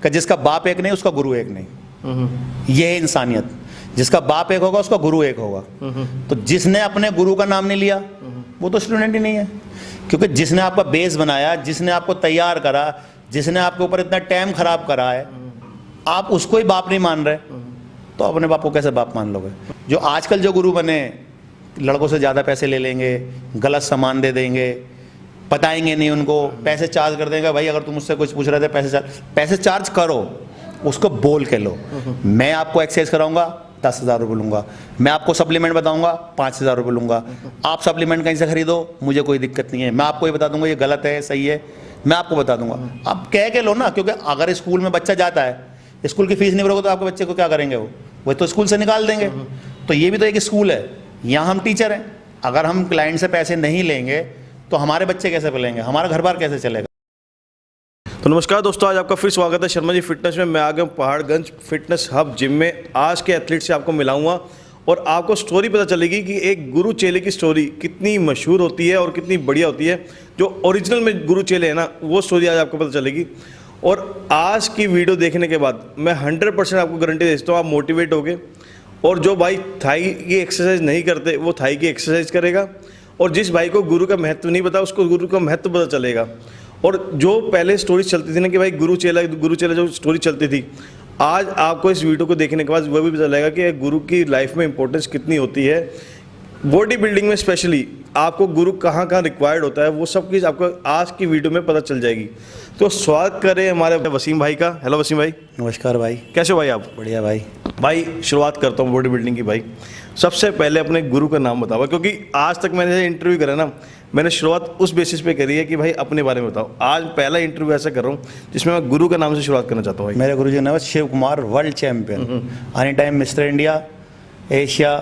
कि जिसका बाप एक नहीं उसका गुरु एक नहीं। ये है इंसानियत। जिसका बाप एक होगा उसका गुरु एक होगा। तो जिसने अपने गुरु का नाम नहीं लिया वो तो स्टूडेंट ही नहीं है, क्योंकि जिसने आपका बेस बनाया, जिसने आपको तैयार करा, जिसने आपके ऊपर इतना टाइम खराब करा है, आप उसको ही बाप नहीं मान रहे तो अपने बाप को कैसे बाप मान लोगे? जो आजकल जो गुरु बने, लड़कों से ज़्यादा पैसे ले लेंगे, गलत सामान दे देंगे, बताएंगे नहीं उनको, पैसे चार्ज कर देंगे। भाई अगर तुम मुझसे कुछ पूछ रहे थे पैसे चार्ज करो, उसको बोल के लो। मैं आपको एक्सरसाइज कराऊंगा 10,000 रुपये लूँगा, मैं आपको सप्लीमेंट बताऊंगा 5,000 रुपये लूँगा। आप सप्लीमेंट कहीं से खरीदो, मुझे कोई दिक्कत नहीं है, मैं आपको ये बता दूंगा ये गलत है सही है, मैं आपको बता दूंगा। आप कह के लो ना, क्योंकि अगर स्कूल में बच्चा जाता है, स्कूल की फीस नहीं भरोगे तो आपके बच्चे को क्या करेंगे? वो तो स्कूल से निकाल देंगे। तो ये भी तो एक स्कूल है, यहाँ हम टीचर हैं। अगर हम क्लाइंट से पैसे नहीं लेंगे तो हमारे बच्चे कैसे पलेंगे, हमारा घर बार कैसे चलेगा? तो नमस्कार दोस्तों, आज आपका फिर स्वागत है शर्मा जी फिटनेस में। मैं आ गया हूँ पहाड़गंज फिटनेस हब जिम में। आज के एथलीट से आपको मिलाऊंगा और आपको स्टोरी पता चलेगी कि एक गुरु चेले की स्टोरी कितनी मशहूर होती है और कितनी बढ़िया होती है। जो ओरिजिनल में गुरु चेले है ना, वो स्टोरी आज आपको पता चलेगी। और आज की वीडियो देखने के बाद मैं 100% आपको गारंटी देता हूँ, आप मोटिवेट होगे। और जो भाई थाई की एक्सरसाइज नहीं करते वो थाई की एक्सरसाइज करेगा, और जिस भाई को गुरु का महत्व नहीं पता उसको गुरु का महत्व पता चलेगा। और जो पहले स्टोरी चलती थी ना कि भाई गुरु चेला जो स्टोरी चलती थी, आज आपको इस वीडियो को देखने के बाद वह भी पता चलेगा कि गुरु की लाइफ में इंपॉर्टेंस कितनी होती है। बॉडी बिल्डिंग में स्पेशली आपको गुरु कहाँ कहाँ रिक्वायर्ड होता है, वो सब चीज़ आपको आज की वीडियो में पता चल जाएगी। तो स्वागत करें हमारे वसीम भाई का। हेलो वसीम भाई। नमस्कार भाई। कैसे हो भाई आप? बढ़िया भाई। भाई शुरुआत करता हूँ बॉडी बिल्डिंग की। भाई सबसे पहले अपने गुरु का नाम बताओ, क्योंकि आज तक मैंने इंटरव्यू करा ना, मैंने शुरुआत उस बेसिस पे करी है कि भाई अपने बारे में बताओ। आज पहला इंटरव्यू ऐसा कर रहा हूँ जिसमें मैं गुरु का नाम से शुरुआत करना चाहता हूँ। मेरे गुरु जी का नाम है Shiv Kumar, world champion, any time mister India, Asia,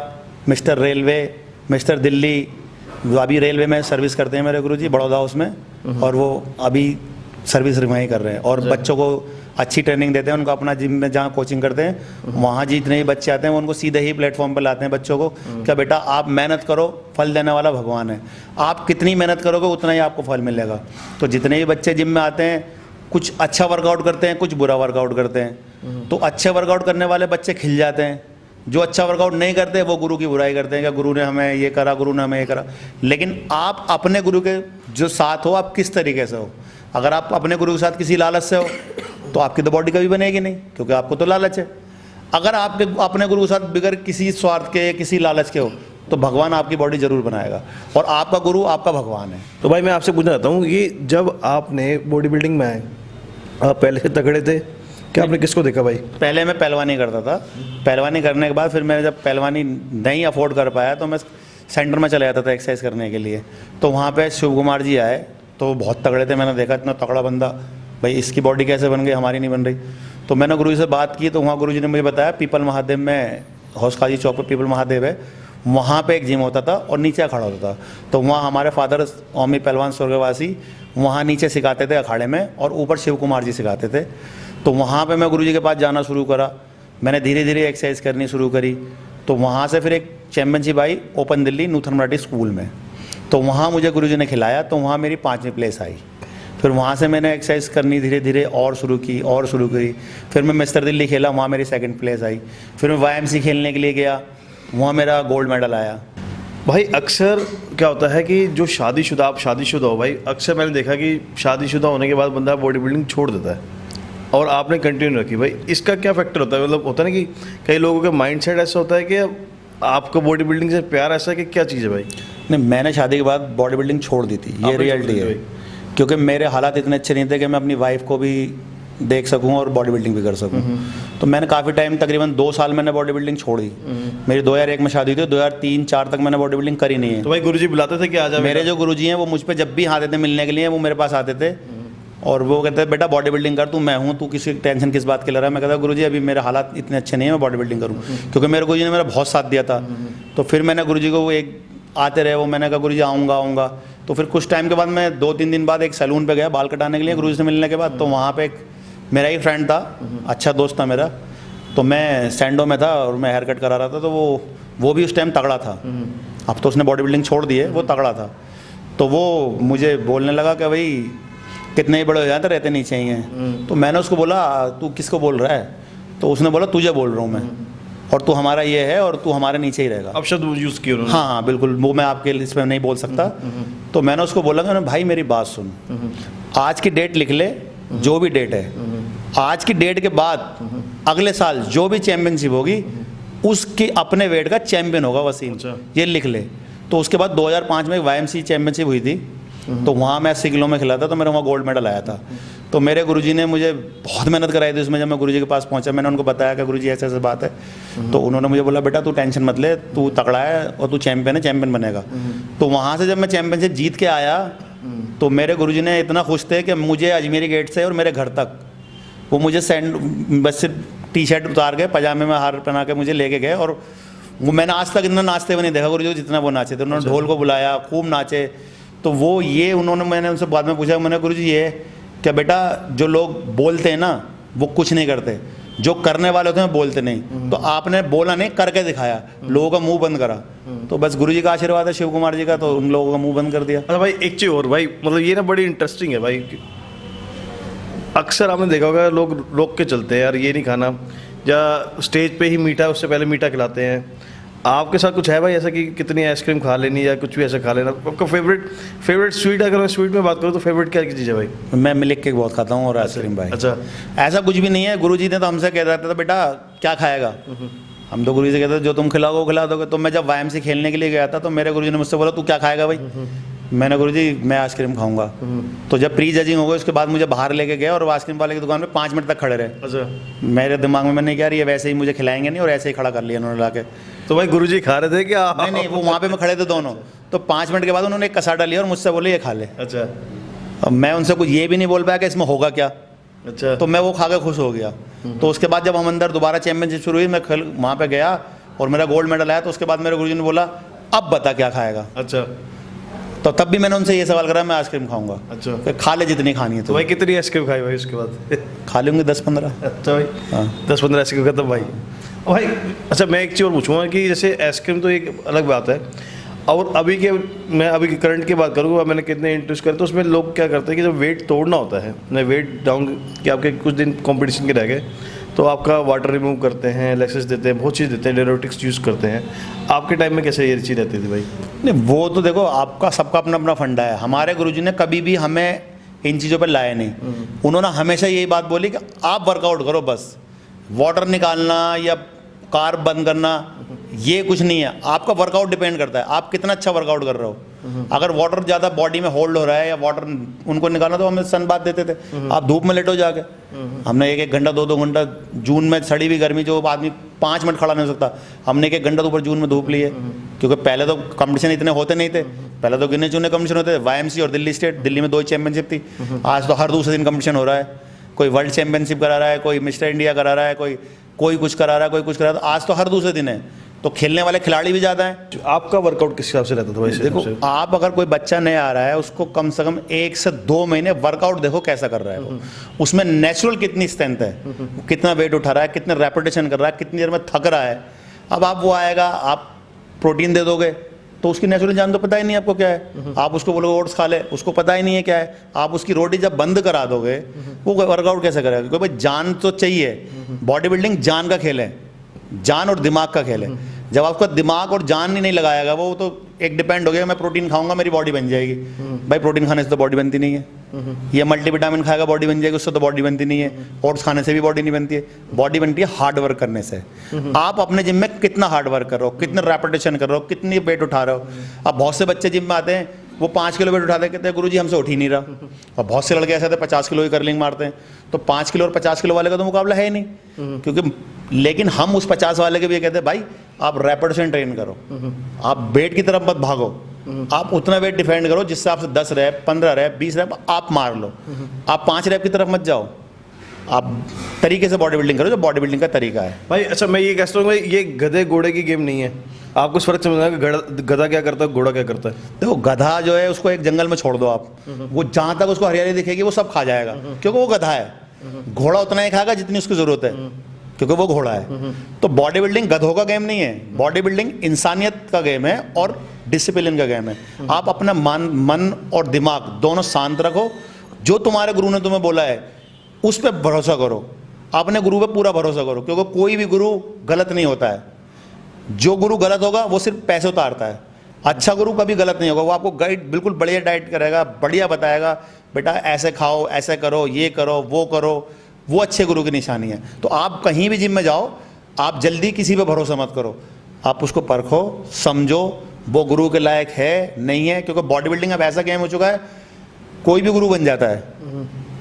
mister railway, mister Delhi. अभी रेलवे में सर्विस करते हैं मेरे गुरु जी, बड़ौदा हाउस में, और वो अभी सर्विस वहीं कर रहे हैं। और बच्चों को अच्छी ट्रेनिंग देते हैं, उनको अपना जिम में जहाँ कोचिंग करते हैं वहाँ जितने ही बच्चे आते हैं वो उनको सीधे ही प्लेटफॉर्म पर लाते हैं बच्चों को। क्या बेटा आप मेहनत करो, फल देने वाला भगवान है, आप कितनी मेहनत करोगे उतना ही आपको फल मिलेगा। तो जितने ही बच्चे जिम में आते हैं, कुछ अच्छा वर्कआउट करते हैं, कुछ बुरा वर्कआउट करते हैं। तो अच्छे वर्कआउट करने वाले बच्चे खिल जाते हैं, जो अच्छा वर्कआउट नहीं करते वो गुरु की बुराई करते हैं कि गुरु ने हमें ये करा, गुरु ने हमें ये करा। लेकिन आप अपने गुरु के जो साथ हो, आप किस तरीके से हो। अगर आप अपने गुरु के साथ किसी लालच से हो तो आपकी तो बॉडी कभी बनेगी नहीं, क्योंकि आपको तो लालच है। अगर आपके अपने गुरु के साथ बगैर किसी स्वार्थ के, किसी लालच के हो, तो भगवान आपकी बॉडी जरूर बनाएगा, और आपका गुरु आपका भगवान है। तो भाई मैं आपसे पूछना चाहता हूँ कि जब आपने बॉडी बिल्डिंग में आए, आप पहले से तगड़े थे क्या? आपने किसको देखा भाई? पहले मैं पहलवानी करता था। पहलवानी करने के बाद फिर मैंने जब पहलवानी नहीं अफोर्ड कर पाया तो मैं सेंटर में चला जाता था एक्सरसाइज करने के लिए। तो वहाँ पे शिव कुमार जी आए, तो बहुत तगड़े थे। मैंने देखा इतना तगड़ा बंदा, भाई इसकी बॉडी कैसे बन गई, हमारी नहीं बन रही। तो मैंने गुरु जी से बात की, तो वहाँ गुरु जी ने मुझे बताया पीपल महादेव में, हौस खाजी चौक पर पीपल महादेव है, वहाँ पे एक जिम होता था और नीचे खड़ा होता था। तो वहाँ हमारे फादर ओमी पहलवान स्वर्गवासी वहाँ नीचे सिखाते थे अखाड़े में, और ऊपर शिव कुमार जी सिखाते थे। तो वहाँ पे मैं गुरुजी के पास जाना शुरू करा, मैंने धीरे धीरे एक्सरसाइज करनी शुरू करी। तो वहाँ से फिर एक चैम्पियनशिप आई ओपन दिल्ली नूथन मराठी स्कूल में, तो वहाँ मुझे गुरुजी ने खिलाया, तो वहाँ मेरी 5वीं प्लेस आई। फिर वहाँ से मैंने एक्सरसाइज करनी धीरे धीरे और शुरू करी। फिर मैं मिस्टर दिल्ली खेला, वहाँ मेरी 2nd प्लेस आई। फिर मैं YMC खेलने के लिए गया, वहाँ मेरा गोल्ड मेडल आया। भाई अक्सर क्या होता है कि जो शादीशुदा, आप शादीशुदा हो भाई, अक्सर मैंने देखा कि शादीशुदा होने के बाद बंदा बॉडी बिल्डिंग छोड़ देता है, और आपने कंटिन्यू रखी। भाई इसका क्या फैक्टर होता है? मतलब होता है ना कि कई लोगों का माइंडसेट ऐसा होता है कि आपको बॉडी बिल्डिंग से प्यार ऐसा है कि क्या चीज़ है भाई? नहीं, मैंने शादी के बाद बॉडी बिल्डिंग छोड़ दी थी, ये रियलिटी है। क्योंकि मेरे हालात इतने अच्छे नहीं थे कि मैं अपनी वाइफ को भी देख सकूं और बॉडी बिल्डिंग भी कर सकूं। तो मैंने काफ़ी टाइम, तकरीबन 2 साल मैंने बॉडी बिल्डिंग छोड़ी। मेरी 2001 में शादी हुई थी, 2003-4 तक मैंने बॉडी बिल्डिंग करी नहीं है। तो भाई गुरुजी बुलाते थे कि आ जा? मेरे जो गुरुजी हैं वो मुझ पर जब भी आते थे मिलने के लिए, वो मेरे पास आते थे और वो कहते हैं बेटा बॉडी बिल्डिंग कर, तू मैं हूँ, तू किसी टेंशन किस बात के ले रहा है। मैं कहता गुरुजी अभी मेरे हालात इतने अच्छे नहीं है, मैं बॉडी बिल्डिंग करूँ, क्योंकि मेरे गुरुजी ने मेरा बहुत साथ दिया था। तो फिर मैंने गुरुजी को, वो एक आते रहे, वो मैंने कहा गुरुजी आऊँगा। तो फिर कुछ टाइम के बाद मैं 2-3 दिन बाद एक सैलून पे गया बाल कटाने के लिए गुरुजी से मिलने के बाद। तो वहाँ पे एक मेरा ही फ्रेंड था, अच्छा दोस्त था मेरा, तो मैं सैंडो में था और मैं हेयर कट करा रहा था। तो वो भी उस टाइम तगड़ा था, अब तो उसने बॉडी बिल्डिंग छोड़ दी है, वो तगड़ा था। तो वो मुझे बोलने लगा कि भाई कितने ही बड़े हो जाते रहते नीचे ही हैं। तो मैंने उसको बोला तू किसको बोल रहा है? तो उसने बोला तुझे बोल रहा हूँ मैं, और तू हमारा ये है और तू हमारे नीचे ही रहेगा। अब शब्द यूज़ किए उन्होंने। हाँ हाँ बिल्कुल, वो मैं आपके इसमें नहीं बोल सकता। तो मैंने उसको बोला कि भाई मेरी बात सुन, आज की डेट लिख ले, जो भी डेट है, आज की डेट के बाद अगले साल जो भी चैंपियनशिप होगी उसके अपने वेट का चैंपियन होगा वसीम। अच्छा। ये लिख ले। तो उसके बाद 2005 में YMC चैंपियनशिप हुई थी, तो वहाँ मैं 80 किलो में खिला था, तो मेरा वहाँ गोल्ड मेडल आया था। तो मेरे गुरुजी ने मुझे बहुत मेहनत कराई थी उसमें। जब मैं गुरुजी के पास पहुँचा, मैंने उनको बताया कि गुरुजी ऐसे ऐसे बात है। तो उन्होंने मुझे बोला बेटा तू टेंशन मत ले, तू तगड़ा है और तू चैंपियन है, चैंपियन बनेगा। तो वहाँ से जब मैं चैंपियनशिप जीत के आया, तो मेरे गुरुजी ने इतना खुश थे कि मुझे अजमेरी गेट से और मेरे घर तक वो मुझे बस सिर्फ टी-शर्ट उतार के पजामे में हार पहना के मुझे लेके गए। और वो मैंने आज तक इतना नाचते हुए नहीं देखा गुरुजी को जितना वो नाचे थे। उन्होंने ढोल को बुलाया, खूब नाचे। तो वो ये उन्होंने, मैंने उनसे बाद में पूछा, मैंने गुरुजी ये क्या बेटा, जो लोग बोलते हैं ना वो कुछ नहीं करते, जो करने वाले होते हैं बोलते नहीं। तो आपने बोला नहीं, करके दिखाया, लोगों का मुंह बंद करा। तो बस गुरुजी का आशीर्वाद है, शिव कुमार जी का, तो उन लोगों का मुंह बंद कर दिया। अच्छा भाई, एक चीज़ और भाई, मतलब ये ना बड़ी इंटरेस्टिंग है भाई। अक्सर आपने देखा होगा लोग रोक के चलते हैं यार, ये नहीं खाना, या स्टेज पे ही मीठा, उससे पहले मीठा खिलाते हैं। आपके साथ कुछ है भाई ऐसा कि कितनी आइसक्रीम खा लेनी या कुछ भी ऐसा खा लेना? आपका फेवरेट स्वीट, अगर मैं स्वीट में बात करूँ तो फेवरेट क्या चीज़ है भाई? मैं मिल्क केक बहुत खाता हूँ और आइसक्रीम भाई। अच्छा। ऐसा कुछ भी नहीं है। गुरुजी ने तो हमसे कह रहा था बेटा क्या खाएगा, हम तो गुरुजी से कहते थे जो तुम खिलाओगे वो खिला दोगे। तो मैं जब YMC खेलने के लिए गया था, तो मेरे गुरुजी ने मुझसे बोला तू क्या खाएगा भाई? मैंने गुरुजी मैं आइसक्रीम खाऊंगा। तो जब प्री जजिंग हो गई उसके बाद मुझे बाहर लेके गए और आइसक्रीम वाले की दुकान पे 5 मिनट तक खड़े रहे। अच्छा। मेरे दिमाग में मैंने क्या, ये वैसे ही मुझे खिलाएंगे नहीं, और ऐसे ही खड़ा कर लिया उन्होंने लाके। तो भाई गुरुजी खा रहे थे क्या? नहीं, वो वहाँ पे मैं खड़े थे दोनों। तो 5 मिनट के बाद उन्होंने एक कसाटा लिया और मुझसे बोले ये खा ले। अच्छा। अब मैं उनसे कुछ ये भी नहीं बोल पाया कि इसमें होगा क्या। अच्छा। तो मैं वो खा के खुश हो गया। तो उसके बाद जब हम अंदर दोबारा चैंपियनशिप शुरू हुई, मैं वहाँ पे गया और मेरा गोल्ड मेडल आया। तो उसके बाद मेरे गुरुजी ने बोला अब बता क्या खाएगा। अच्छा। तो तब भी मैंने उनसे ये सवाल करा, मैं आइसक्रीम खाऊंगा। अच्छा। कि खा ले जितनी खानी है। तो भाई कितनी आइसक्रीम खाई भाई उसके बाद? खा लूँगी 10-15। अच्छा भाई। हाँ। 10-15 आइसक्रीम खत्म भाई। भाई अच्छा, मैं एक चीज़ और पूछूंगा कि जैसे आइसक्रीम तो एक अलग बात है, और मैं अभी के करंट की बात करूँगा, मैंने कितने इंटरेस्ट करे तो उसमें लोग क्या करते हैं कि जब वेट तोड़ना होता है, मैं वेट डाउन कि आपके कुछ दिन कंपटीशन के रह गए, तो आपका वाटर रिमूव करते हैं, लेक्सेस देते हैं, बहुत चीज़ देते हैं, डायरेटिक्स यूज़ करते हैं। आपके टाइम में कैसे ये चीज़ रहती थी भाई? नहीं, वो तो देखो आपका सबका अपना अपना फंडा है। हमारे गुरुजी ने कभी भी हमें इन चीज़ों पर लाया नहीं। उन्होंने हमेशा यही बात बोली कि आप वर्कआउट करो, बस वाटर निकालना या कार्ब बंद करना ये कुछ नहीं है। आपका वर्कआउट डिपेंड करता है आप कितना अच्छा वर्कआउट कर रहे हो। अगर वाटर ज़्यादा बॉडी में होल्ड हो रहा है या वाटर उनको निकालना, तो हमें सन बात देते थे, आप धूप में लेटो जाके। हमने 1-1 घंटा 2-2 घंटा, जून में सड़ी हुई गर्मी जो आदमी 5 मिनट खड़ा नहीं हो सकता, हमने 1-1 घंटा तो ऊपर जून में धूप ली है। क्योंकि पहले तो कंपटीशन इतने होते नहीं थे, पहले तो गिने चुने कंपटीशन होते थे। YMC और दिल्ली स्टेट, दिल्ली में 2 ही चैंपियनशिप थी। आज तो हर दूसरे दिन कंपटीशन हो रहा है। कोई वर्ल्ड चैंपियनशिप करा रहा है, कोई मिस्टर इंडिया करा रहा है, कोई कुछ करा रहा है, कोई कुछ करा रहा है। आज तो हर दूसरे दिन है, तो खेलने वाले खिलाड़ी भी ज़्यादा हैं। आपका वर्कआउट किस हिसाब से रहता था भाई? देखो आप अगर कोई बच्चा नया आ रहा है, उसको कम से कम 1 से 2 महीने वर्कआउट देखो कैसा कर रहा है वो, उसमें नेचुरल कितनी स्ट्रेंथ है, कितना वेट उठा रहा है, कितने रेपिटेशन कर रहा है, कितनी देर में थक रहा है। अब आप वो आएगा, आप प्रोटीन दे दोगे तो उसकी नेचुरल जान तो पता ही नहीं आपको क्या है। आप उसको बोलोगे ओट्स खा ले, उसको पता ही नहीं है क्या है। आप उसकी रोटी जब बंद करा दोगे, वो वर्कआउट कैसे करेगा? क्योंकि भाई जान तो चाहिए। बॉडी बिल्डिंग जान का खेल है, जान और दिमाग का खेल है। जब आपका दिमाग और जान ही नहीं लगाएगा, वो तो एक डिपेंड हो गया, मैं प्रोटीन खाऊंगा मेरी बॉडी बन जाएगी। भाई प्रोटीन खाने से तो बॉडी बनती नहीं है। ये मल्टीविटामिन खाएगा बॉडी बन जाएगी, उससे तो बॉडी बनती नहीं है। ओट्स खाने से भी बॉडी नहीं बनती है। बॉडी बनती है हार्ड वर्क करने से। आप अपने जिम में कितना हार्ड वर्क कर रहे हो, कितने रेपिटेशन कर रहे हो, कितनी वेट उठा रहे हो। अब बहुत से बच्चे जिम में आते हैं, वो 5 किलो वेट उठाते कहते हैं गुरुजी हमसे उठ ही नहीं रहा। और बहुत से लड़के ऐसे थे 50 किलो की कर्लिंग मारते हैं। तो 5 किलो और 50 किलो वाले का तो मुकाबला है ही नहीं। क्योंकि लेकिन हम उस 50 वाले के भी ये कहते हैं भाई आप रेपिटेशन ट्रेन करो, आप वेट की तरफ मत भागो, आप उतना वेट डिफेंड करो जिससे आपसे 10 रैप, 15 रैप, 20 रैप आप मार लो। आप 5 रैप की तरफ मत जाओ, आप तरीके से बॉडी बिल्डिंग करो, जो बॉडी बिल्डिंग का तरीका है। भाई अच्छा, मैं ये कहता हूँ भाई ये गधे घोड़े की गेम नहीं है। आपको इस फर्क समझना है कि गधा क्या करता है, घोड़ा क्या करता है? देखो गधा जो है उसको एक जंगल में छोड़ दो आप, वो जहाँ तक उसको हरियाली दिखेगी वो सब खा जाएगा, क्योंकि वो गधा है। घोड़ा उतना ही खाएगा जितनी उसकी जरूरत है, क्योंकि वो घोड़ा है। तो बॉडी बिल्डिंग गधों का गेम नहीं है, बॉडी बिल्डिंग इंसानियत का गेम है और डिसिप्लिन का गेम है। आप अपना मन और दिमाग दोनों शांत रखो, जो तुम्हारे गुरु ने तुम्हें बोला है उस पर भरोसा करो, अपने गुरु पे पूरा भरोसा करो, क्योंकि कोई भी गुरु गलत नहीं होता है। जो गुरु गलत होगा वो सिर्फ पैसे उतारता है, अच्छा गुरु कभी गलत नहीं होगा। वो आपको गाइड बिल्कुल बढ़िया डाइट करेगा, बढ़िया बताएगा, बेटा ऐसे खाओ, ऐसे करो, ये करो, वो करो। वो अच्छे गुरु की निशानी है। तो आप कहीं भी जिम में जाओ, आप जल्दी किसी पे भरोसा मत करो, आप उसको परखो, समझो वो गुरु के लायक है नहीं है। क्योंकि बॉडी बिल्डिंग अब ऐसा गेम हो चुका है, कोई भी गुरु बन जाता है,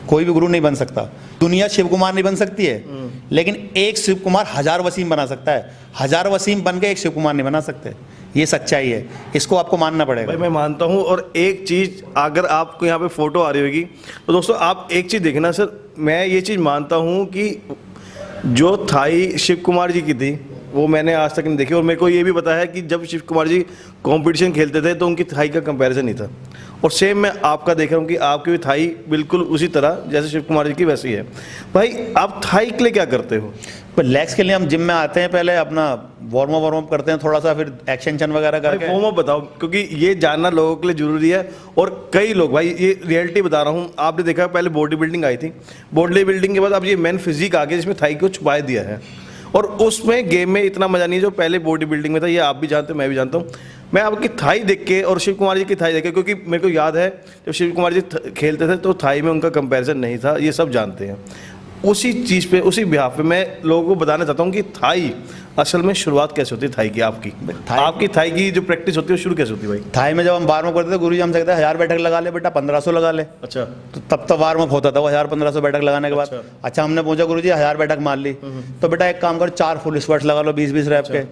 कोई भी गुरु नहीं बन सकता। दुनिया शिव कुमार नहीं बन सकती है, लेकिन एक शिव कुमार 1000 वसीम बना सकता है। 1000 वसीम बन के एक शिव कुमार नहीं बना सकते, ये सच्चाई है, इसको आपको मानना पड़ेगा। भाई मैं मानता हूँ। और एक चीज़, अगर आपको यहाँ पे फोटो आ रही होगी तो दोस्तों आप एक चीज़ देखना सर, मैं ये चीज़ मानता हूँ कि जो थाई शिव कुमार जी की थी वो मैंने आज तक नहीं देखी। और मेरे को ये भी पता है कि जब शिव कुमार जी कंपटीशन खेलते थे तो उनकी थाई का कंपैरिजन नहीं था। और सेम मैं आपका देख रहा हूँ कि आपकी भी थाई बिल्कुल उसी तरह जैसे शिव कुमार जी की वैसी है। भाई आप थाई के लिए क्या करते हो? पर लेग्स के लिए हम जिम में आते हैं, पहले अपना वार्म अप करते हैं थोड़ा सा, फिर एक्सटेंशन वगैरह करके। वार्म अप बताओ, क्योंकि ये जानना लोगों के लिए जरूरी है। और कई लोग, भाई ये रियलिटी बता रहा हूँ, आपने देखा पहले बॉडी बिल्डिंग आई थी, बॉडी बिल्डिंग के बाद अब ये मेन फिजिक आ गया जिसमें थाई को छुपा दिया है। और उसमें गेम में इतना मजा नहीं है जो पहले बॉडी बिल्डिंग में था। ये आप भी जानते हो, मैं भी जानता हूँ। मैं आपकी थाई देख के और शिव कुमार जी की थाई देख के, क्योंकि मेरे को याद है जब शिव कुमार जी खेलते थे तो थाई में उनका कंपैरिजन नहीं था, ये सब जानते हैं। उसी चीज़ पे, उसी बिहाफ पे मैं लोगों को बताना चाहता हूँ कि थाई असल में शुरुआत कैसे होती है थाई की? आपकी थाई की जो प्रैक्टिस होती है वो शुरू कैसे होती है भाई? थाई में जब हम वार्म अप करते थे, गुरु जी हमसे कहते 1000 बैठक लगा ले बेटा, 1500 लगा ले। अच्छा, तो तब तो वार्म अप होता था वो 1000-1500 बैठक लगाने के बाद। अच्छा हमने पूछा गुरु जी 1000 बैठक मार ली, तो बेटा एक काम करो, 4 फुल स्क्वाट्स लगा लो 20-20 रैप के,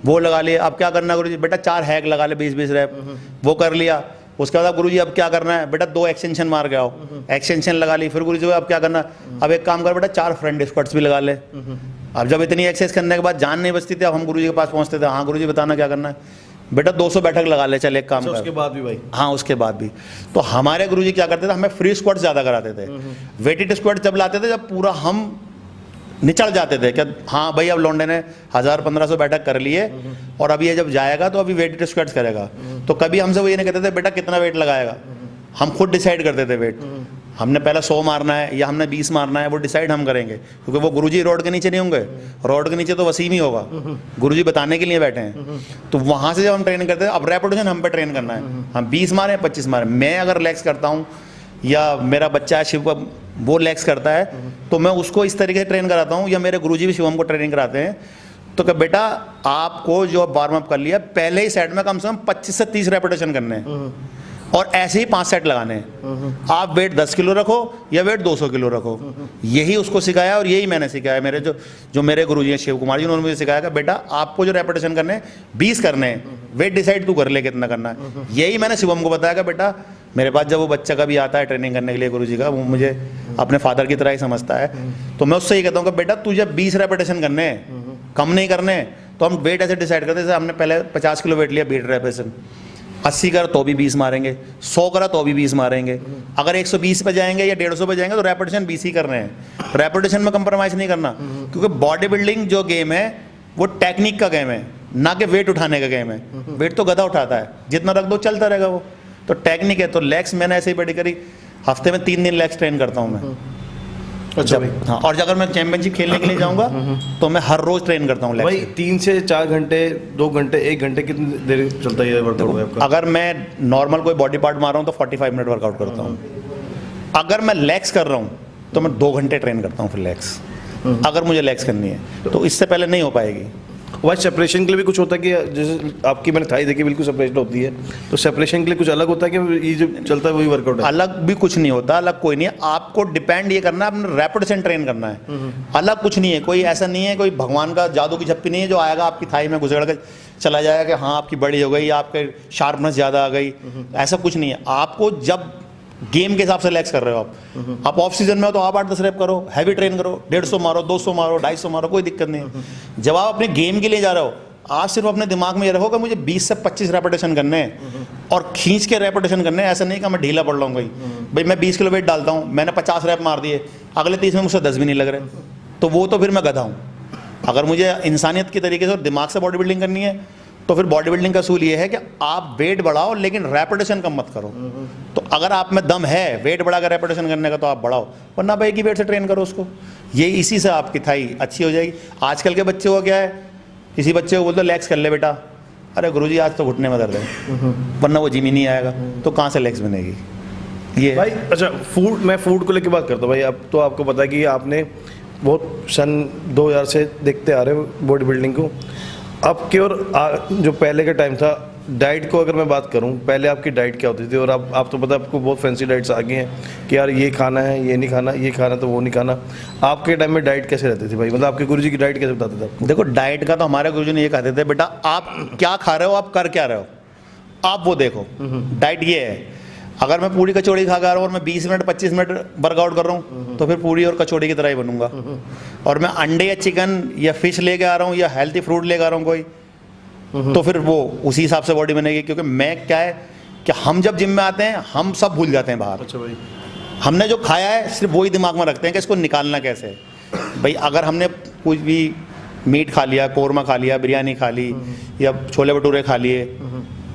वो लगा लिए। अब क्या करना है गुरु जी? बेटा 4 हैक लगा ले 20-20 रैप, वो कर लिया। उसके बाद गुरु जी अब क्या करना है? बेटा 2 एक्सटेंशन मार के आओ, एक्सटेंशन लगा ली। फिर गुरु जी अब क्या करना है? अब एक काम कर बेटा 4 फ्रंट स्क्वाट्स भी लगा ले। अब जब इतनी एक्सरसाइज करने के बाद जान नहीं बचती थी, अब हम गुरु जी के पास पहुंचते थे, हाँ गुरु जी बताना क्या करना है? बेटा 200 बैठक लगा ले, चल एक काम कर। उसके बाद भी भाई? हाँ उसके बाद भी। तो हमारे गुरु जी क्या करते थे, हमें फ्री स्क्वाट ज़्यादा कराते थे। वेटेड स्क्वाट जब लाते थे, जब पूरा हम निचल जाते थे कि हाँ भाई अब लौंडे ने 1000-1500 बैठक कर लिए और अभी ये जब जाएगा तो अभी वेट स्क्वाट्स करेगा। तो कभी हमसे वो ये नहीं कहते थे बेटा कितना वेट लगाएगा, हम खुद डिसाइड करते थे वेट। हमने पहले 100 मारना है या हमने 20 मारना है, वो डिसाइड हम करेंगे, क्योंकि वो गुरुजी रोड के नीचे नहीं होंगे, रोड के नीचे तो वसीम ही होगा, गुरुजी बताने के लिए बैठे हैं। तो वहाँ से जब हम ट्रेनिंग करते हैं, अब रेपुटेशन हम पे ट्रेन करना है, हम 20 मारे 25 मारे। मैं अगर लेग्स करता हूँ या मेरा बच्चा है शिव का, वो लेग्स करता है, तो मैं उसको इस तरीके से ट्रेन कराता हूँ, या मेरे गुरुजी भी शिवम को ट्रेनिंग कराते हैं। तो कि बेटा आपको जो वार्म अप कर लिया, पहले ही सेट में कम से कम 25 से 30 रेपिटेशन करने हैं और ऐसे ही 5 सेट लगाने हैं। आप वेट 10 किलो रखो या वेट 200 किलो रखो, यही उसको सिखाया और यही मैंने सिखाया। मेरे जो मेरे गुरुजी हैं शिव कुमार जी, उन्होंने मुझे सिखाया कि बेटा आपको जो रेपिटेशन करने हैं 20 करने हैं, वेट डिसाइड तू कर ले कितना करना है। यही मैंने शिवम को बताया कि बेटा मेरे पास जब वो बच्चा कभी आता है ट्रेनिंग करने के लिए गुरुजी का, वो मुझे अपने फादर की तरह ही समझता है, तो मैं उससे ही कहता हूँ कि बेटा तुझे 20 रेपिटेशन करने हैं, कम नहीं करने। तो हम वेट ऐसे डिसाइड करते, जैसे हमने पहले 50 किलो वेट लिया, 20 रेपिटेशन, 80 करा तो भी 20 मारेंगे, 100 करा तो भी 20 मारेंगे। अगर 120 पे जाएंगे या 150 पे जाएंगे तो रेपिटेशन 20 ही कर रहे हैं। रेपिटेशन में कंप्रोमाइज़ नहीं करना, क्योंकि बॉडी बिल्डिंग जो गेम है वो टेक्निक का गेम है, ना कि वेट उठाने का गेम है। वेट तो गधा उठाता है, जितना रख दो चलता रहेगा वो, तो टेक्निक है। तो लेग्स मैंने ऐसे ही बड़ी करी, हफ्ते में 3 दिन लेग्स ट्रेन करता हूँ मैं। अच्छा भाई। हाँ, और अगर मैं चैंपियनशिप खेलने के लिए जाऊँगा तो मैं हर रोज़ ट्रेन करता हूँ भाई। 3 से 4 घंटे, 2 घंटे, 1 घंटे कितनी देर चलता है वर्कआउट आपका? अगर मैं नॉर्मल कोई बॉडी पार्ट मार रहा हूँ तो 45 मिनट वर्कआउट करता हूँ। अगर मैं लेग्स कर रहा हूँ तो मैं 2 घंटे ट्रेन करता हूँ फिर लेग्स, अगर मुझे लेग्स करनी है तो इससे पहले नहीं हो पाएगी। भाई सेपरेशन के लिए भी कुछ होता है कि जैसे आपकी मैंने थाई देखी बिल्कुल सेपरेशन होती है, तो सेपरेशन के लिए कुछ अलग होता है कि ये जो चलता है वही वर्कआउट है? अलग भी कुछ नहीं होता, अलग कोई नहीं है। आपको डिपेंड ये करना है, अपने रेपिटेशन ट्रेन करना है, अलग कुछ नहीं है। कोई ऐसा नहीं है, कोई भगवान का जादू की झप्पी नहीं है जो आएगा आपकी थाई में घुसड़ के चला जाएगा कि हाँ आपकी बड़ी हो गई, आपके शार्पनेस ज़्यादा आ गई, ऐसा कुछ नहीं है। आपको जब गेम के हिसाब से लेग्स कर रहे हो आप ऑफ सीजन में हो तो आप 8-10 रैप करो, हैवी ट्रेन करो, 150 मारो, 200 मारो, 250 मारो, कोई दिक्कत नहीं है। जब आप अपने गेम के लिए जा रहे हो, आप सिर्फ अपने दिमाग में ये रखो कि मुझे 20 से 25 रेपिटेशन करने हैं और खींच के रेपिटेशन करने हैं। ऐसा नहीं कि मैं ढीला पड़ रहा हूँ भाई मैं 20 किलो वेट डालता हूँ, मैंने 50 रैप मार दिए, अगले 30 में मुझसे 10 भी नहीं लग रहे, तो वो तो फिर मैं गधा हूँ। अगर मुझे इंसानियत के तरीके से और दिमाग से बॉडी बिल्डिंग करनी है तो फिर बॉडी बिल्डिंग का असूल ये है कि आप वेट बढ़ाओ लेकिन रेपिटेशन कम मत करो। तो अगर आप में दम है वेट बढ़ा कर रेपिटेशन करने का तो आप बढ़ाओ, वरना भाई एक ही वेट से ट्रेन करो उसको। ये इसी से आपकी थाई अच्छी हो जाएगी। आजकल के बच्चे को क्या है, किसी बच्चे को बोलते लेग्स कर ले बेटा, अरे गुरुजी आज तो घुटने में दर्द है, वरना वो जिम ही नहीं आएगा, तो कहाँ से लेग्स बनेगी। ये भाई अच्छा, मैं फूड को लेकर बात करता हूँ भाई। अब तो आपको पता है कि आपने बहुत सन 2000 से देखते आ रहे हो बॉडी बिल्डिंग को। अब की और जो पहले का टाइम था, डाइट को अगर मैं बात करूं, पहले आपकी डाइट क्या होती थी, और अब आप तो पता है आपको बहुत फैंसी डाइट्स आ गई हैं कि यार ये खाना है, ये नहीं खाना, ये खाना तो वो नहीं खाना। आपके टाइम में डाइट कैसे रहती थी भाई, मतलब आपके गुरुजी की डाइट कैसे बताते थे आपको? देखो डाइट का तो हमारे गुरुजी ने ये कहते थे, बेटा आप क्या खा रहे हो, आप कर क्या रहे हो, आप वो देखो। डाइट ये है, अगर मैं पूरी कचौड़ी खा रहा हूँ और मैं 20 मिनट 25 मिनट वर्कआउट कर रहा हूँ तो फिर पूरी और कचौड़ी की तरह ही बनूंगा। और मैं अंडे या चिकन या फिश लेके आ रहा हूँ या हेल्थी फ्रूट लेके आ रहा हूँ कोई, तो फिर वो उसी हिसाब से बॉडी बनेगी। क्योंकि मैं क्या है कि हम जब जिम में आते हैं हम सब भूल जाते हैं बाहर। अच्छा भाई, हमने जो खाया है सिर्फ वही दिमाग में रखते हैं कि इसको निकालना कैसे है। भाई अगर हमने कुछ भी मीट खा लिया, कौरमा खा लिया, बिरयानी खा ली या छोले भटूरे खा लिए,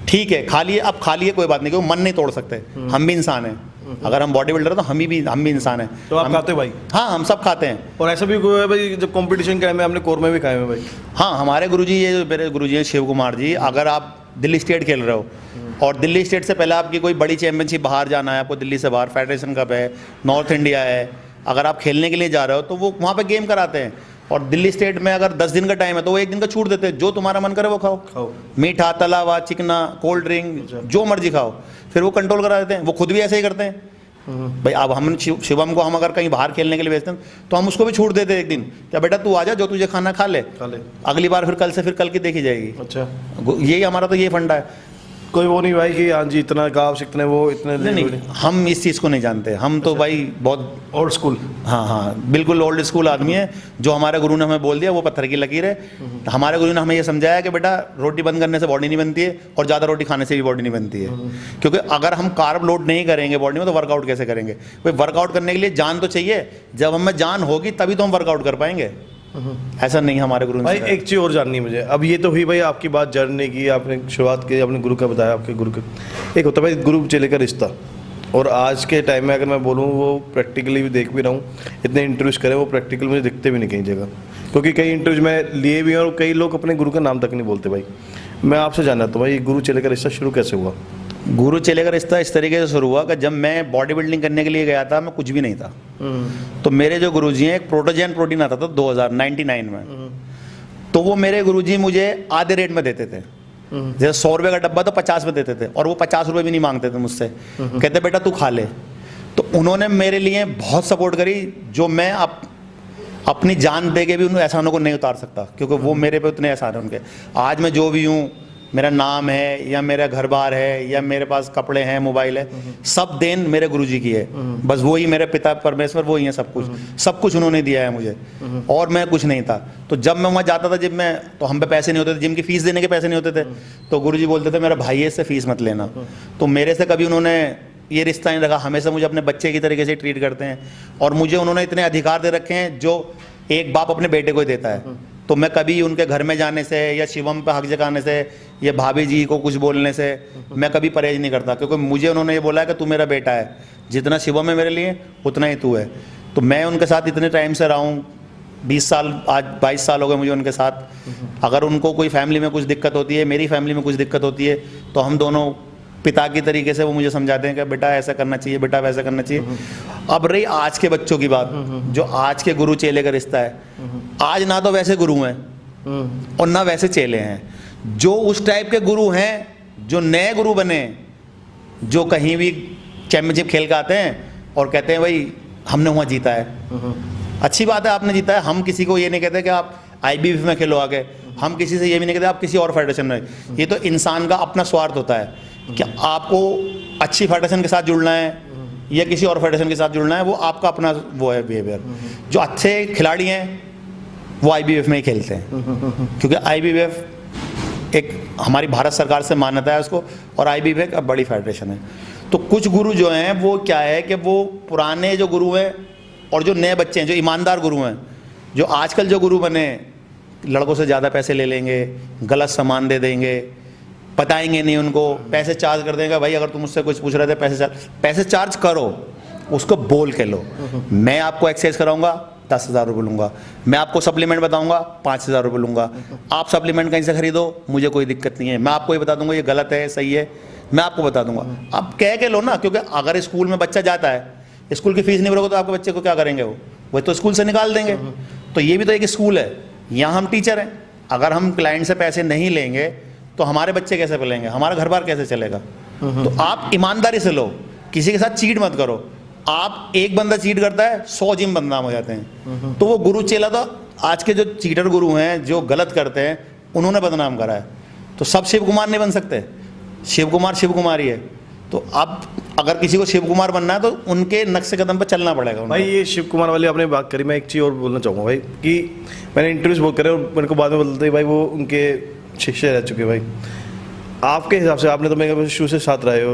ठीक है खा लिए, अब खा लिए कोई बात नहीं, क्योंकि मन नहीं तोड़ सकते, हम भी इंसान हैं। अगर हम बॉडी बिल्डर हैं तो हम भी इंसान हैं। तो आप खाते हो भाई? हाँ हम सब खाते हैं। और ऐसा भी हुआ है भाई जब कंपटीशन के टाइम में आपने कौरमे भी खाए हुए भाई? हाँ हमारे गुरुजी, ये जो मेरे गुरुजी हैं शिव कुमार जी, अगर आप दिल्ली स्टेट खेल रहे हो और दिल्ली स्टेट से पहले आपकी कोई बड़ी चैंपियनशिप बाहर जाना है, आपको दिल्ली से बाहर फेडरेशन कप है, नॉर्थ इंडिया है, अगर आप खेलने के लिए जा रहे हो तो वो वहाँ पे गेम कराते हैं। और दिल्ली स्टेट में अगर 10 दिन का टाइम है तो वो 1 दिन का छूट देते हैं, जो तुम्हारा मन करे वो खाओ। मीठा, तला हुआ, चिकना, कोल्ड ड्रिंक, जो मर्जी खाओ, फिर वो कंट्रोल करा देते हैं। वो खुद भी ऐसे ही करते हैं। भाई अब हम शिवम को हम अगर कहीं बाहर खेलने के लिए भेजते हैं तो हम उसको भी छूट देते हैं 1 दिन, क्या बेटा तू आजा, जो तुझे खाना खा ले, अगली बार फिर कल से फिर कल की देखी जाएगी। अच्छा, यही हमारा तो ये फंडा है। कोई वो नहीं भाई कि हाँ जी इतना काब्स इतने वो इतने नहीं, हम इस चीज़ को नहीं जानते। हम तो भाई बहुत ओल्ड स्कूल, हाँ बिल्कुल ओल्ड स्कूल आदमी है। जो हमारे गुरु ने हमें बोल दिया वो पत्थर की लकीर है। हमारे गुरु ने हमें ये समझाया कि बेटा रोटी बंद करने से बॉडी नहीं बनती है और ज़्यादा रोटी खाने से भी बॉडी नहीं बनती है। क्योंकि अगर हम कार्ब लोड नहीं करेंगे बॉडी में तो वर्कआउट कैसे करेंगे। भाई वर्कआउट करने के लिए जान तो चाहिए, जब हमें जान होगी तभी तो हम वर्कआउट कर पाएंगे। ऐसा नहीं हमारे गुरु ने भाई एक चीज़ और जाननी है मुझे। अब ये तो हुई भाई आपकी बात जर्नी की, आपने शुरुआत की, आपने गुरु का बताया, आपके गुरु का एक होता है भाई गुरु चेले का रिश्ता। और आज के टाइम में अगर मैं बोलूँ वो प्रैक्टिकली भी देख भी रहा हूँ, इतने इंटरव्यूज करे वो प्रैक्टिकल मुझे दिखते भी नहीं कहीं जगह, क्योंकि कई इंटरव्यूज में लिए भी हैं और कई लोग अपने गुरु का नाम तक नहीं बोलते। भाई मैं आपसे जानना तो भाई गुरु चेले का रिश्ता शुरू कैसे हुआ? गुरु चेले का रिश्ता इस तरीके से शुरू हुआ कि जब मैं बॉडी बिल्डिंग करने के लिए गया था मैं कुछ भी नहीं था। तो मेरे जो गुरुजी हैं, एक प्रोटोजेन प्रोटीन आता था 2099 में, तो वो मेरे गुरुजी मुझे आधे रेट में देते थे। जैसे 100 रुपये का डब्बा तो 50 में देते थे, और वो 50 रुपये भी नहीं मांगते थे मुझसे, कहते बेटा तू खा ले। तो उन्होंने मेरे लिए बहुत सपोर्ट करी, जो मैं अपनी जान दे के भी उन एहसानों को नहीं उतार सकता, क्योंकि वो मेरे पे उतने एहसान हैं उनके। आज मैं जो भी हूँ, मेरा नाम है या मेरा घर बार है या मेरे पास कपड़े हैं, मोबाइल है, सब देन मेरे गुरुजी की है। बस वही मेरे पिता परमेश्वर वही है, सब कुछ उन्होंने दिया है मुझे, और मैं कुछ नहीं था। तो जब मैं वहाँ जाता था जिम में, तो हम पे पैसे नहीं होते थे, जिम की फीस देने के पैसे नहीं होते थे, तो गुरुजी बोलते थे मेरा भाई है, इससे फीस मत लेना। तो मेरे से कभी उन्होंने ये रिश्ता नहीं रखा, हमेशा मुझे अपने बच्चे की तरीके से ट्रीट करते हैं। और मुझे उन्होंने इतने अधिकार दे रखे हैं जो एक बाप अपने बेटे को ही देता है। तो मैं कभी उनके घर में जाने से या शिवम पे हक जगाने से या भाभी जी को कुछ बोलने से मैं कभी परहेज नहीं करता, क्योंकि मुझे उन्होंने ये बोला है कि तू मेरा बेटा है, जितना शिवम है मेरे लिए उतना ही तू है। तो मैं उनके साथ इतने टाइम से रहा हूँ, 20 साल, आज 22 साल हो गए मुझे उनके साथ। अगर उनको कोई फैमिली में कुछ दिक्कत होती है, मेरी फैमिली में कुछ दिक्कत होती है, तो हम दोनों पिता की तरीके से वो मुझे समझाते हैं कि बेटा ऐसा करना चाहिए, बेटा वैसा करना चाहिए। अब रही आज के बच्चों की बात, जो आज के गुरु चेले का रिश्ता है, आज ना तो वैसे गुरु हैं और ना वैसे चेले हैं। जो उस टाइप के गुरु हैं, जो नए गुरु बने, जो कहीं भी चैंपियनशिप खेल के आते हैं और कहते हैं भाई हमने वहाँ जीता है, अच्छी बात है आपने जीता है। हम किसी को ये नहीं कहते कि आप IBF में खेलो आगे, हम किसी से ये भी नहीं कहते आप किसी और फेडरेशन में। ये तो इंसान का अपना स्वार्थ होता है कि आपको अच्छी फेडरेशन के साथ जुड़ना है या किसी और फेडरेशन के साथ जुड़ना है, वो आपका अपना वो है बिहेवियर। जो अच्छे खिलाड़ी हैं वो IBF में ही खेलते हैं, क्योंकि IBF एक हमारी भारत सरकार से मान्यता है उसको, और IBF एक बड़ी फेडरेशन है। तो कुछ गुरु जो हैं वो क्या है कि वो पुराने जो गुरु हैं और जो नए बच्चे हैं, जो ईमानदार गुरु हैं, जो आजकल जो गुरु बने लड़कों से ज़्यादा पैसे ले लेंगे, गलत सामान दे देंगे, बताएंगे नहीं उनको, पैसे चार्ज कर देंगे। भाई अगर तुम मुझसे कुछ पूछ रहे थे पैसे चार्ज करो, उसको बोल के लो। मैं आपको एक्सरसाइज कराऊंगा 10,000 रुपये लूँगा, मैं आपको सप्लीमेंट बताऊंगा 5,000 रुपये लूँगा। आप सप्लीमेंट कहीं से खरीदो, मुझे कोई दिक्कत नहीं है, मैं आपको ये बता दूंगा ये गलत है सही है, मैं आपको बता दूंगा। आप कह के लो ना, क्योंकि अगर स्कूल में बच्चा जाता है, स्कूल की फीस नहीं भरोगे तो आपके बच्चे को क्या करेंगे, वो तो स्कूल से निकाल देंगे। तो ये भी तो एक स्कूल है, यहाँ हम टीचर हैं। अगर हम क्लाइंट से पैसे नहीं लेंगे तो हमारे बच्चे कैसे पलेंगे, हमारा घर बार कैसे चलेगा। तो आप ईमानदारी से लो, किसी के साथ चीट मत करो। आप एक बंदा चीट करता है 100 जिम बदनाम हो जाते हैं। तो वो गुरु चेला, तो आज के जो चीटर गुरु हैं जो गलत करते हैं उन्होंने बदनाम करा है। तो सब शिव कुमार नहीं बन सकते, शिव कुमार ही है। तो अब अगर किसी को शिव कुमार बनना है तो उनके नक्शे कदम पर चलना पड़ेगा उनको। भाई ये शिव कुमार वाली आपने बात करी, मैं एक चीज़ और बोलना चाहूँगा भाई कि मैंने इंटरव्यूज बहुत करे और मेरे को बाद में बोलते भाई वो उनके शिष्य रह चुके। भाई आपके हिसाब से, आपने तो मेरे शुरू से साथ रहे हो,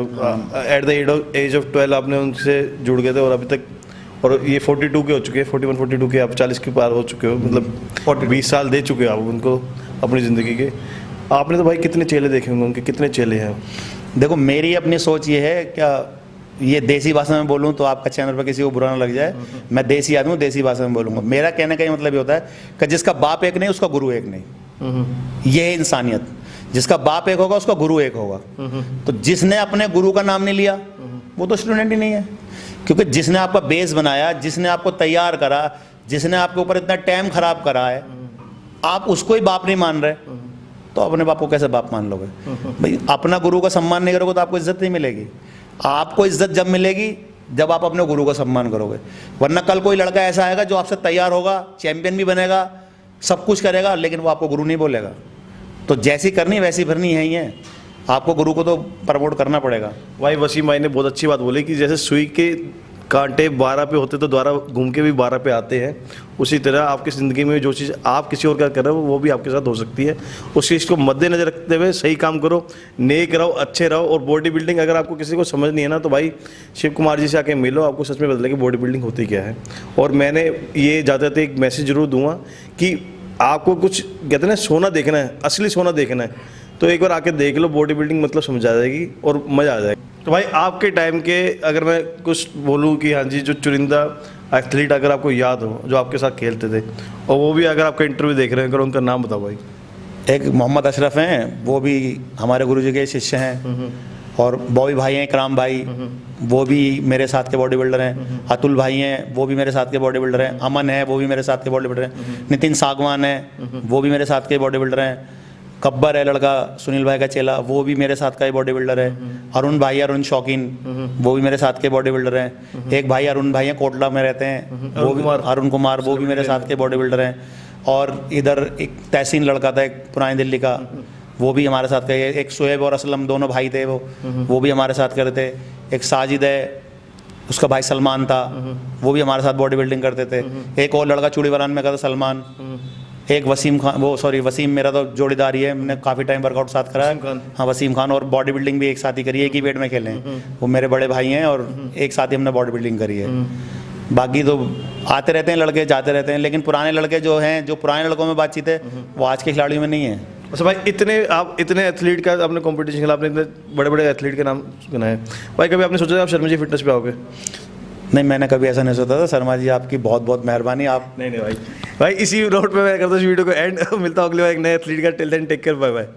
एट द एज ऑफ 12 आपने उनसे जुड़ गए थे और अभी तक, और ये 42 के हो चुके हैं, 41-42 के, आप 40 के पार हो चुके हो, मतलब 20 साल दे चुके हो आप उनको अपनी ज़िंदगी के। आपने तो भाई कितने चेले देखे होंगे, उनके कितने चेले हैं? देखो मेरी अपनी सोच ये है, क्या ये देसी भाषा में बोलूँ तो आपका चैनल पर किसी को बुरा ना लग जाए, मैं देसी आदमी हूँ, देसी भाषा में बोलूँगा। मेरा कहने का ये मतलब ये होता है कि जिसका बाप एक नहीं उसका गुरु एक नहीं। ये है इंसानियत। जिसका बाप एक होगा उसका गुरु एक होगा। तो जिसने अपने गुरु का नाम नहीं लिया वो तो स्टूडेंट ही नहीं है, क्योंकि जिसने आपका बेस बनाया, जिसने आपको तैयार करा, जिसने आपके ऊपर इतना टाइम खराब करा है, आप उसको ही बाप नहीं मान रहे तो अपने बाप को कैसे बाप मान लोगे। भाई अपना गुरु का सम्मान नहीं करोगे तो आपको इज्जत नहीं मिलेगी। आपको इज्जत जब मिलेगी जब आप अपने गुरु का सम्मान करोगे, वरना कल कोई लड़का ऐसा आएगा जो आपसे तैयार होगा, चैंपियन भी बनेगा, सब कुछ करेगा, लेकिन वो आपको गुरु नहीं बोलेगा। तो जैसी करनी वैसी भरनी है ही है, आपको गुरु को तो प्रमोट करना पड़ेगा। भाई वसीम भाई ने बहुत अच्छी बात बोली कि जैसे सुई के कांटे 12 पे होते तो द्वारा घूम के भी 12 पे आते हैं, उसी तरह आपकी ज़िंदगी में जो चीज़ आप किसी और का कर रहे हो वो भी आपके साथ हो सकती है। उस चीज़ को मद्देनजर रखते हुए सही काम करो, नेक रहो, अच्छे रहो। और बॉडी बिल्डिंग अगर आपको किसी को समझ नहीं है ना तो भाई शिव कुमार जी से आके मिलो, आपको सच में बता कि बॉडी बिल्डिंग होती क्या है। और मैंने ये ज़्यादातर एक मैसेज जरूर दूंगा कि आपको कुछ कहते हैं ना, सोना देखना है, असली सोना देखना है तो एक बार आके देख लो, बॉडी बिल्डिंग मतलब समझ आ जाएगी और मज़ा आ जाएगा। तो भाई आपके टाइम के अगर मैं कुछ बोलूँ कि हाँ जी, जो चुनिंदा एथलीट अगर आपको याद हो जो आपके साथ खेलते थे, और वो भी अगर आपका इंटरव्यू देख रहे हैं, अगर उनका नाम बताओ भाई। एक मोहम्मद अशरफ हैं, वो भी हमारे गुरुजी के शिष्य हैं। और बॉबी भाई हैं, इकराम भाई, वो भी मेरे साथ के बॉडी बिल्डर हैं। अतुल भाई हैं, वो भी मेरे साथ के बॉडी बिल्डर हैं। अमन है, वो भी मेरे साथ के बॉडी बिल्डर हैं। नितिन सागवान है, वो भी मेरे साथ के बॉडी बिल्डर हैं। कब्बर है लड़का, सुनील भाई का चेला, वो भी मेरे साथ का ही बॉडी बिल्डर है। अरुण भाई, अरुण शौकीन, वो भी मेरे साथ के बॉडी बिल्डर हैं। एक भाई अरुण भाई हैं, कोटला में रहते हैं, वो भी अरुण कुमार, वो भी मेरे साथ के बॉडी बिल्डर हैं। और इधर एक तहसीन लड़का था, एक पुरानी दिल्ली का, वो भी हमारे साथ का। एक शोएब और असलम दोनों भाई थे, वो भी हमारे साथ करते थे। एक साजिद है, उसका भाई सलमान था, वो भी हमारे साथ बॉडी बिल्डिंग करते थे। एक और लड़का चूड़ीवरान में का था, सलमान। एक वसीम खान, वो सॉरी वसीम मेरा तो जोड़ीदार ही है, मैंने काफ़ी टाइम वर्कआउट साथ करा है। हाँ वसीम खान, और बॉडी बिल्डिंग भी एक साथ ही करी है, एक ही वेट में खेले हैं। वो मेरे बड़े भाई हैं और एक साथ ही हमने बॉडी बिल्डिंग करी है। बाकी तो आते रहते हैं लड़के, जाते रहते हैं, लेकिन पुराने लड़के जो हैं, जो पुराने लड़कों में बातचीत है वो आज के खिलाड़ियों में नहीं है। अच्छा भाई, इतने एथलीट का आपने कंपटीशन खेला, आपने इतने बड़े बड़े एथलीट के नाम सुना है भाई, कभी आपने सोचा आप शर्मा जी फिटनेस पे आओगे? नहीं, मैंने कभी ऐसा नहीं सोचा था। शर्मा जी आपकी बहुत बहुत मेहरबानी। आप नहीं भाई इसी नोट पे मैं करता हूँ वीडियो को एंड। मिलता हूँ अगली बार एक नए एथलीट का। Till then take care, bye bye.